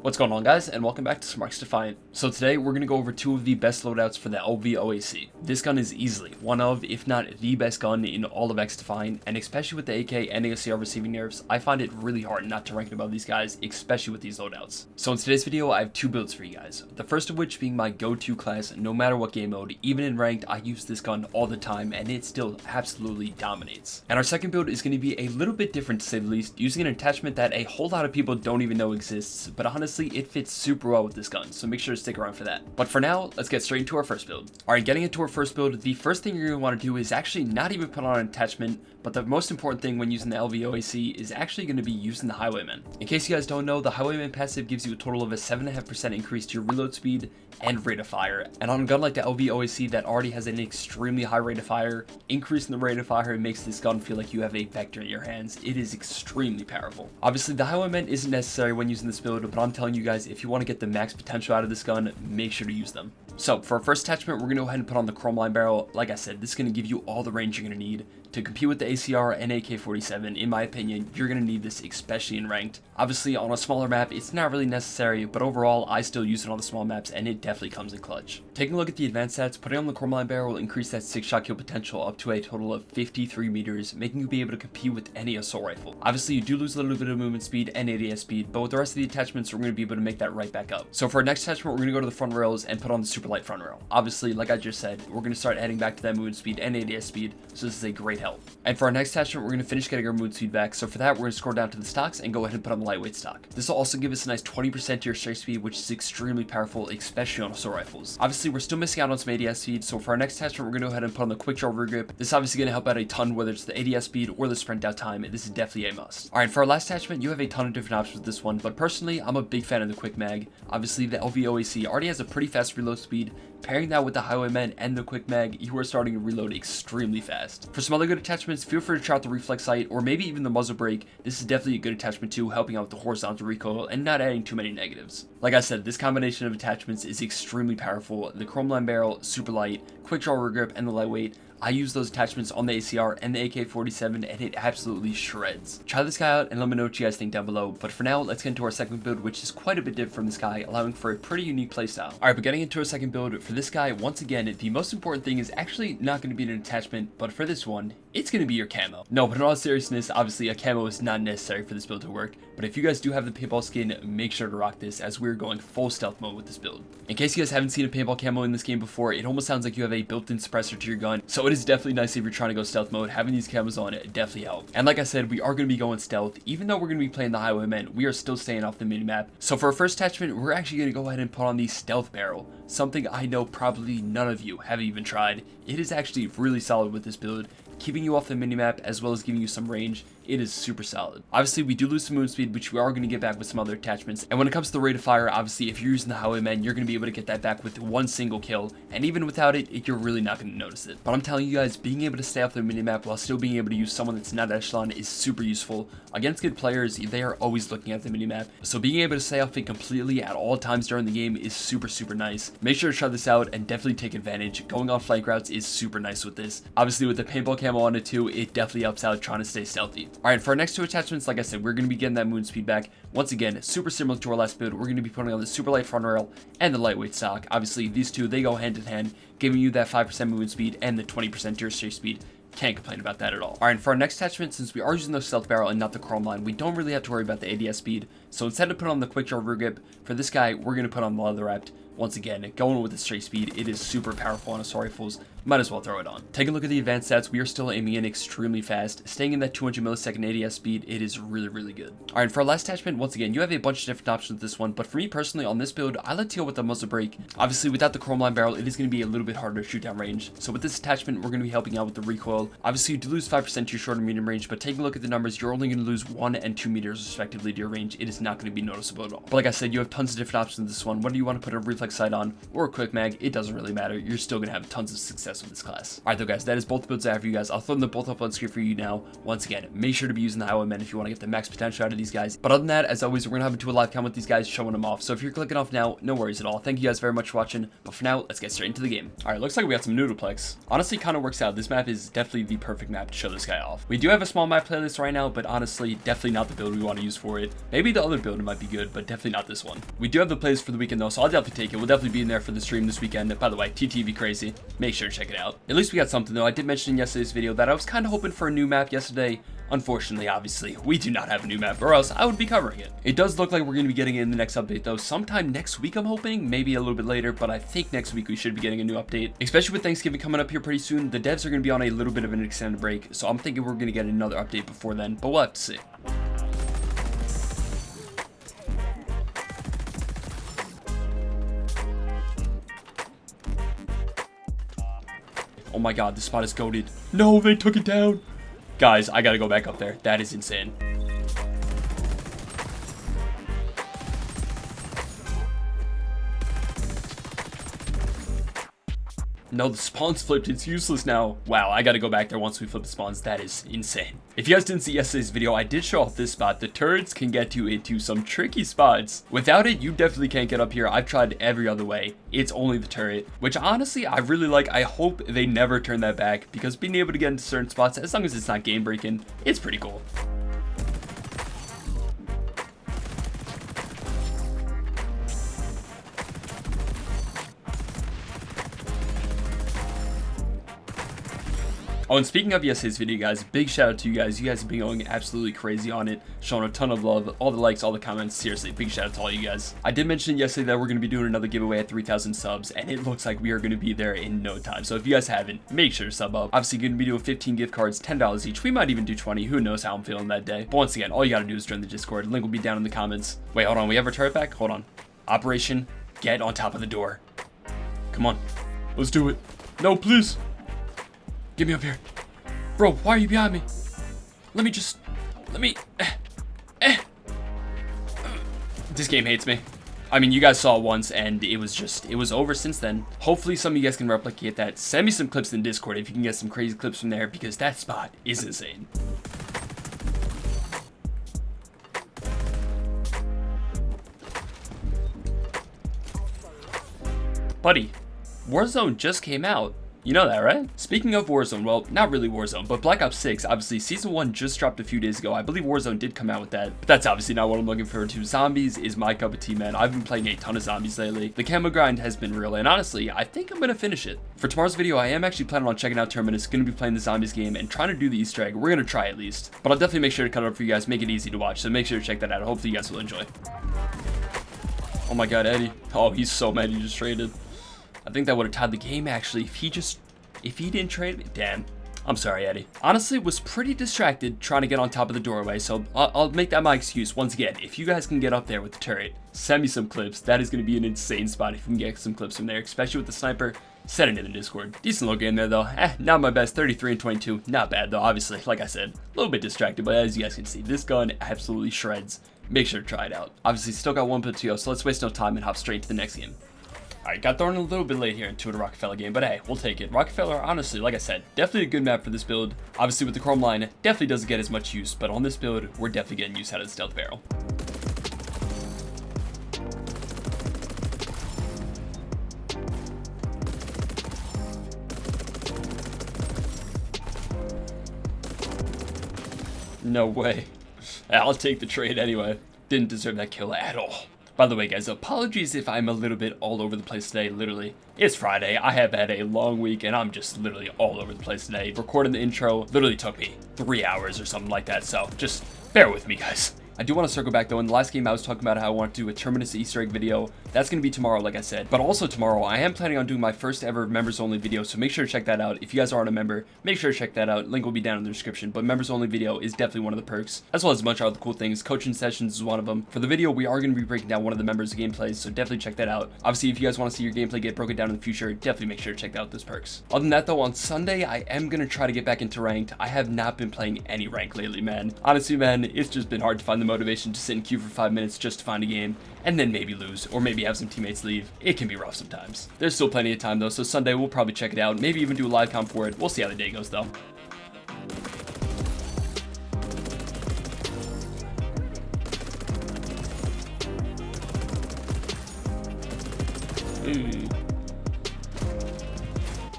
What's going on, guys, and welcome back to XDEFIANT. So today we're going to go over two of the best loadouts for the LVOAC. This gun is easily one of, if not the best gun in all of XDEFIANT, and especially with the AK and ACR receiving nerfs, I find it really hard not to rank above these guys, especially with these loadouts. So in today's video, I have two builds for you guys. The first of which being my go-to class no matter what game mode. Even in ranked, I use this gun all the time, and it still absolutely dominates. And our second build is going to be a little bit different to say the least, using an attachment that a whole lot of people don't even know exists, but honestly, it fits super well with this gun, so make sure to stick around for that. But for now, let's get straight into our first build. Alright, getting into our first build, the first thing you're going to want to do is actually not even put on an attachment, but the most important thing when using the LVOAC is actually going to be using the Highwayman. In case you guys don't know, the Highwayman passive gives you a total of a 7.5% increase to your reload speed and rate of fire. And on a gun like the LVOAC that already has an extremely high rate of fire, increasing the rate of fire makes this gun feel like you have a vector in your hands. It is extremely powerful. Obviously, the Highwayman isn't necessary when using this build, but I'm telling you guys, if you want to get the max potential out of this gun, make sure to use them. So for our first attachment, we're going to go ahead and put on the chrome line barrel. Like I said, this is going to give you all the range you're going to need to compete with the ACR and AK-47. In my opinion, you're going to need this, especially in ranked. Obviously, on a smaller map, it's not really necessary, but overall, I still use it on the small maps, and it definitely comes in clutch. Taking a look at the advanced stats, putting on the chrome line barrel will increase that 6-shot kill potential up to a total of 53 meters, making you be able to compete with any assault rifle. Obviously, you do lose a little bit of movement speed and ADS speed, but with the rest of the attachments, we're going to be able to make that right back up. So for our next attachment, we're going to go to the front rails and put on the super light front rail. Obviously, like I just said, we're going to start adding back to that movement speed and ADS speed, so this is a great help. And for our next attachment, we're going to finish getting our movement speed back, so for that, we're going to scroll down to the stocks and go ahead and put on the lightweight stock. This will also give us a nice 20% to your strike speed, which is extremely powerful, especially on assault rifles. Obviously, we're still missing out on some ADS speed, so for our next attachment, we're going to go ahead and put on the quick draw rear grip. This is obviously going to help out a ton, whether it's the ADS speed or the sprint out time. This is definitely a must. Alright, for our last attachment, you have a ton of different options with this one, but personally, I'm a big fan of the quick mag. Obviously, the LVOAC already has a pretty fast reload speed. Pairing that with the Highwayman and the quick mag, you are starting to reload extremely fast. For some other good attachments, feel free to try out the reflex sight or maybe even the muzzle brake. This is definitely a good attachment too, helping out with the horizontal recoil and not adding too many negatives. Like I said, this combination of attachments is extremely powerful. The chrome line barrel, super light, quick draw rear grip, and the lightweight. I use those attachments on the ACR and the AK-47, and it absolutely shreds. Try this guy out and let me know what you guys think down below. But for now, let's get into our second build, which is quite a bit different from this guy, allowing for a pretty unique playstyle. Alright, but getting into our second build, for this guy, once again, the most important thing is actually not going to be an attachment, but for this one, it's going to be your camo. No, but in all seriousness, obviously a camo is not necessary for this build to work, but if you guys do have the paintball skin, make sure to rock this, as we're going full stealth mode with this build. In case you guys haven't seen a paintball camo in this game before, it almost sounds like you have a built-in suppressor to your gun, so it is definitely nice if you're trying to go stealth mode. Having these camos on it definitely helps. And like I said, we are going to be going stealth. Even though we're going to be playing the Highwayman, we are still staying off the minimap. So for our first attachment, we're actually going to go ahead and put on the stealth barrel, something I know probably none of you have even tried. It is actually really solid with this build, keeping you off the minimap as well as giving you some range. It is super solid. Obviously, we do lose some movement speed, which we are going to get back with some other attachments. And when it comes to the rate of fire, obviously, if you're using the Highwayman, you're going to be able to get that back with one single kill. And even without it, you're really not going to notice it. But I'm telling you guys, being able to stay off the minimap while still being able to use someone that's not echelon is super useful. Against good players, they are always looking at the minimap. So being able to stay off it completely at all times during the game is super, super nice. Make sure to try this out and definitely take advantage. Going on flank routes is super nice with this. Obviously, with the paintball camo on it too, it definitely helps out trying to stay stealthy. Alright, for our next two attachments, like I said, we're going to be getting that movement speed back. Once again, super similar to our last build, we're going to be putting on the super light front rail and the lightweight stock. Obviously, these two, they go hand in hand, giving you that 5% movement speed and the 20% to your straight speed. Can't complain about that at all. Alright, for our next attachment, since we are using the stealth barrel and not the chrome line, we don't really have to worry about the ADS speed. So instead of putting on the quick draw rear grip, for this guy, we're going to put on the leather wrapped. Once again, going with the straight speed, it is super powerful on assault rifles. Might as well throw it on. Taking a look at the advanced stats, we are still aiming in extremely fast. Staying in that 200 millisecond ADS speed, it is really, really good. Alright, for our last attachment, once again, you have a bunch of different options with this one, but for me personally, on this build, I like to go with the muzzle brake. Obviously, without the chrome line barrel, it is going to be a little bit harder to shoot down range. So with this attachment, we're going to be helping out with the recoil. Obviously, you do lose 5% to your short and medium range, but taking a look at the numbers, you're only going to lose 1 and 2 meters respectively to your range. It is not going to be noticeable at all. But like I said, you have tons of different options with this one. Whether you want to put a reflex sight on or a quick mag, it doesn't really matter. You're still going to have tons of success success with this class. Alright though guys, that is both the builds I have for you guys. I'll throw them both up on screen for you now. Once again, make sure to be using the Highwaymen if you want to get the max potential out of these guys. But other than that, as always, we're gonna hop into a live count with these guys, showing them off. So if you're clicking off now, no worries at all. Thank you guys very much for watching. But for now, let's get straight into the game. Alright, looks like we got some Noodleplex. Honestly, kind of works out. This map is definitely the perfect map to show this guy off. We do have a small map playlist right now, but honestly, definitely not the build we want to use for it. Maybe the other build might be good, but definitely not this one. We do have the plays for the weekend though, so I'll definitely take it. We'll definitely be in there for the stream this weekend. By the way, TTV crazy. Make sure to check it out. At least we got something though. I did mention in yesterday's video that I was kind of hoping for a new map yesterday. Unfortunately, obviously, we do not have a new map, or else I would be covering it. It does look like we're going to be getting it in the next update, though. Sometime next week, I'm hoping. Maybe a little bit later, but I think next week we should be getting a new update. Especially with Thanksgiving coming up here pretty soon, the devs are going to be on a little bit of an extended break, so I'm thinking we're going to get another update before then, but we'll have to see. Oh my god, this spot is goated. No, they took it down. Guys, I gotta go back up there. That is insane. No, the spawns flipped. It's useless now. Wow, I gotta go back there once we flip the spawns. That is insane. If you guys didn't see yesterday's video, I did show off this spot. The turrets can get you into some tricky spots. Without it, you definitely can't get up here. I've tried every other way. It's only the turret, which honestly, I really like. I hope they never turn that back, because being able to get into certain spots, as long as it's not game breaking, it's pretty cool. Oh, and speaking of yesterday's video, guys, big shout out to you guys. You guys have been going absolutely crazy on it, showing a ton of love, all the likes, all the comments. Seriously, big shout out to all you guys. I did mention yesterday that we're going to be doing another giveaway at 3,000 subs, and it looks like we are going to be there in no time. So if you guys haven't, make sure to sub up. Obviously, going to be doing 15 gift cards, $10 each. We might even do 20. Who knows how I'm feeling that day. But once again, all you got to do is join the Discord. Link will be down in the comments. Wait, hold on. We have our turret back? Hold on. Operation, get on top of the door. Come on. Let's do it. No, please. Get me up here. Bro, why are you behind me? This game hates me. I mean, you guys saw it once, and it was over since then. Hopefully, some of you guys can replicate that. Send me some clips in Discord if you can get some crazy clips from there, because that spot is insane. Buddy, Warzone just came out. You know that, right? Speaking of Warzone, well, not really Warzone, but Black Ops 6, obviously, Season 1 just dropped a few days ago. I believe Warzone did come out with that, but that's obviously not what I'm looking forward to. Zombies is my cup of tea, man. I've been playing a ton of zombies lately. The camo grind has been real, and honestly, I think I'm gonna finish it. For tomorrow's video, I am actually planning on checking out Terminus, gonna be playing the zombies game, and trying to do the Easter egg. We're gonna try at least, but I'll definitely make sure to cut it up for you guys, make it easy to watch, so make sure to check that out. Hopefully you guys will enjoy. Oh my god, Eddie. Oh, he's so mad he just traded. I think that would have tied the game, actually, if he didn't trade me. Damn. I'm sorry, Eddie. Honestly, was pretty distracted trying to get on top of the doorway, so I'll make that my excuse. Once again, if you guys can get up there with the turret, send me some clips. That is going to be an insane spot if you can get some clips from there, especially with the sniper. Send it in the Discord. Decent little game there, though. Not my best. 33 and 22. Not bad, though. Obviously, like I said, a little bit distracted, but as you guys can see, this gun absolutely shreds. Make sure to try it out. Obviously, still got 1 to go, so let's waste no time and hop straight into the next game. Alright, got thrown a little bit late here into the Rockefeller game, but hey, we'll take it. Rockefeller, honestly, like I said, definitely a good map for this build. Obviously, with the Chrome line, definitely doesn't get as much use, but on this build, we're definitely getting use out of the Stealth Barrel. No way. I'll take the trade anyway. Didn't deserve that kill at all. By the way, guys, apologies if I'm a little bit all over the place today, literally. It's Friday, I have had a long week, and I'm just literally all over the place today. Recording the intro literally took me 3 hours or something like that, so just bear with me, guys. I do want to circle back though. In the last game, I was talking about how I want to do a Terminus Easter egg video. That's going to be tomorrow, like I said. But also tomorrow, I am planning on doing my first ever members only video. So make sure to check that out. If you guys aren't a member, make sure to check that out. Link will be down in the description. But members only video is definitely one of the perks, as well as a bunch of other cool things. Coaching sessions is one of them. For the video, we are going to be breaking down one of the members' gameplays. So definitely check that out. Obviously, if you guys want to see your gameplay get broken down in the future, definitely make sure to check out those perks. Other than that though, on Sunday, I am going to try to get back into ranked. I have not been playing any rank lately, man. Honestly, man, it's just been hard to find the motivation to sit in queue for 5 minutes just to find a game, and then maybe lose, or maybe have some teammates leave. It can be rough sometimes. There's still plenty of time though, so Sunday we'll probably check it out, maybe even do a live comp for it. We'll see how the day goes though.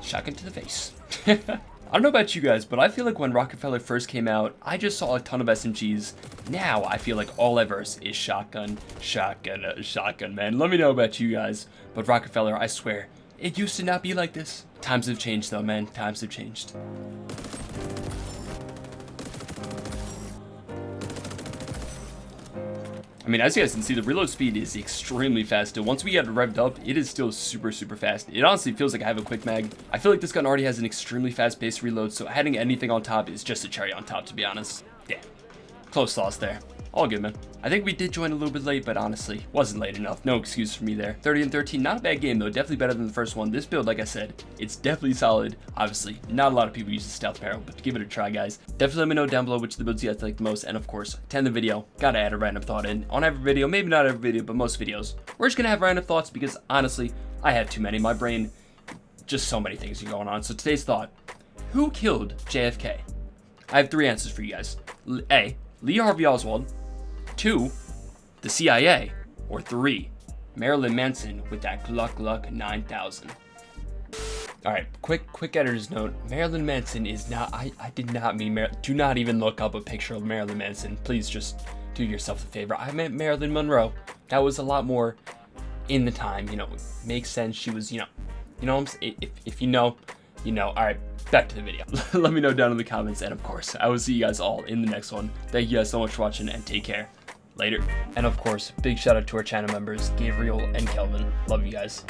Shotgun to the face. I don't know about you guys, but I feel like when Rockefeller first came out, I just saw a ton of SMGs. Now I feel like all I verse is shotgun, man. Let me know about you guys. But Rockefeller, I swear, it used to not be like this. Times have changed though, man. Times have changed. I mean, as you guys can see, the reload speed is extremely fast still. Once we get it revved up, it is still super fast. It honestly feels like I have a quick mag. I feel like this gun already has an extremely fast base reload, so adding anything on top is just a cherry on top, to be honest. Damn. Close loss there. All good, man. I think we did join a little bit late, but honestly, wasn't late enough. No excuse for me there. 30 and 13, not a bad game though. Definitely better than the first one. This build, like I said, it's definitely solid. Obviously, not a lot of people use the stealth barrel, but give it a try, guys. Definitely let me know down below which of the builds you guys like the most. And of course, to end the video, gotta add a random thought in. On every video, maybe not every video, but most videos, we're just gonna have random thoughts because honestly, I have too many. My brain, just so many things are going on. So today's thought, who killed JFK? I have 3 answers for you guys. A, Lee Harvey Oswald. 2, the CIA, or 3, Marilyn Manson with that Gluck 9000. Alright, quick editor's note. Marilyn Manson is not, I did not mean, do not even look up a picture of Marilyn Manson. Please just do yourself a favor. I meant Marilyn Monroe. That was a lot more in the time, you know, makes sense. She was, you know what I'm saying? If you know, you know. Alright, back to the video. Let me know down in the comments, and of course, I will see you guys all in the next one. Thank you guys so much for watching, and take care. Later. And of course, big shout out to our channel members, Gabriel and Kelvin. Love you guys.